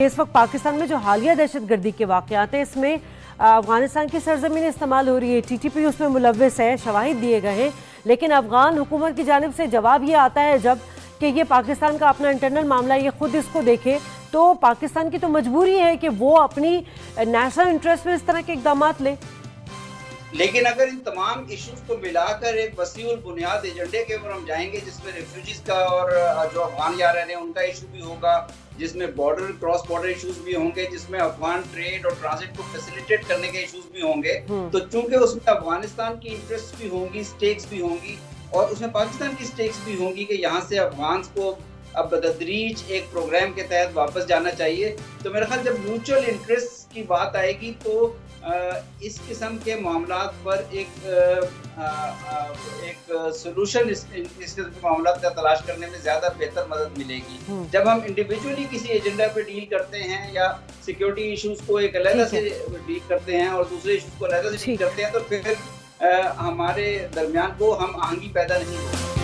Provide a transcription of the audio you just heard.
اس وقت پاکستان میں جو حالیہ دہشت گردی کے واقعات ہیں اس میں افغانستان کی سرزمین استعمال ہو رہی ہے، ٹی ٹی پی اس میں ملوث ہے، شواہد دیے گئے ہیں، لیکن افغان حکومت کی جانب سے جواب یہ آتا ہے جب کہ یہ پاکستان کا اپنا انٹرنل معاملہ یہ خود اس کو دیکھے، تو پاکستان کی تو مجبوری ہے کہ وہ اپنی نیشنل انٹرسٹ میں اس طرح کے اقدامات لے۔ لیکن اگر ان تمام ایشوز کو ملا کر ایک وسیع البنیاد ایجنڈے کے اوپر ہم جائیں گے جس میں ریفیوجیز کا اور جو افغان یہاں رہ رہے ہیں ان کا ایشو بھی ہوگا، جس میں کراس بارڈر ایشوز بھی ہوں گے، جس میں افغان ٹریڈ اور ٹرانزٹ کو فیسیلیٹیٹ کرنے کے ایشوز بھی ہوں گے، تو چونکہ اس میں افغانستان کی انٹرسٹ بھی ہوں گی، سٹیکس بھی ہوں گی، اور اس میں پاکستان کی سٹیکس بھی ہوں گی کہ یہاں سے افغانز کو اب بتدریج ایک پروگرام کے تحت واپس جانا چاہیے۔ تو میرا خیال جب میوچل انٹرسٹ کی بات آئے گی تو اس قسم کے معاملات پر ایک سولوشن اس قسم کے معاملات کا تلاش کرنے میں زیادہ بہتر مدد ملے گی۔ جب ہم انڈیویجولی کسی ایجنڈا پہ ڈیل کرتے ہیں یا سیکیورٹی ایشوز کو ایک علیحدہ سے ڈیل کرتے ہیں اور دوسرے ایشوز کو علیحدہ سے ڈیل کرتے ہیں تو پھر ہمارے درمیان وہ ہم آہنگی پیدا نہیں ہوتی۔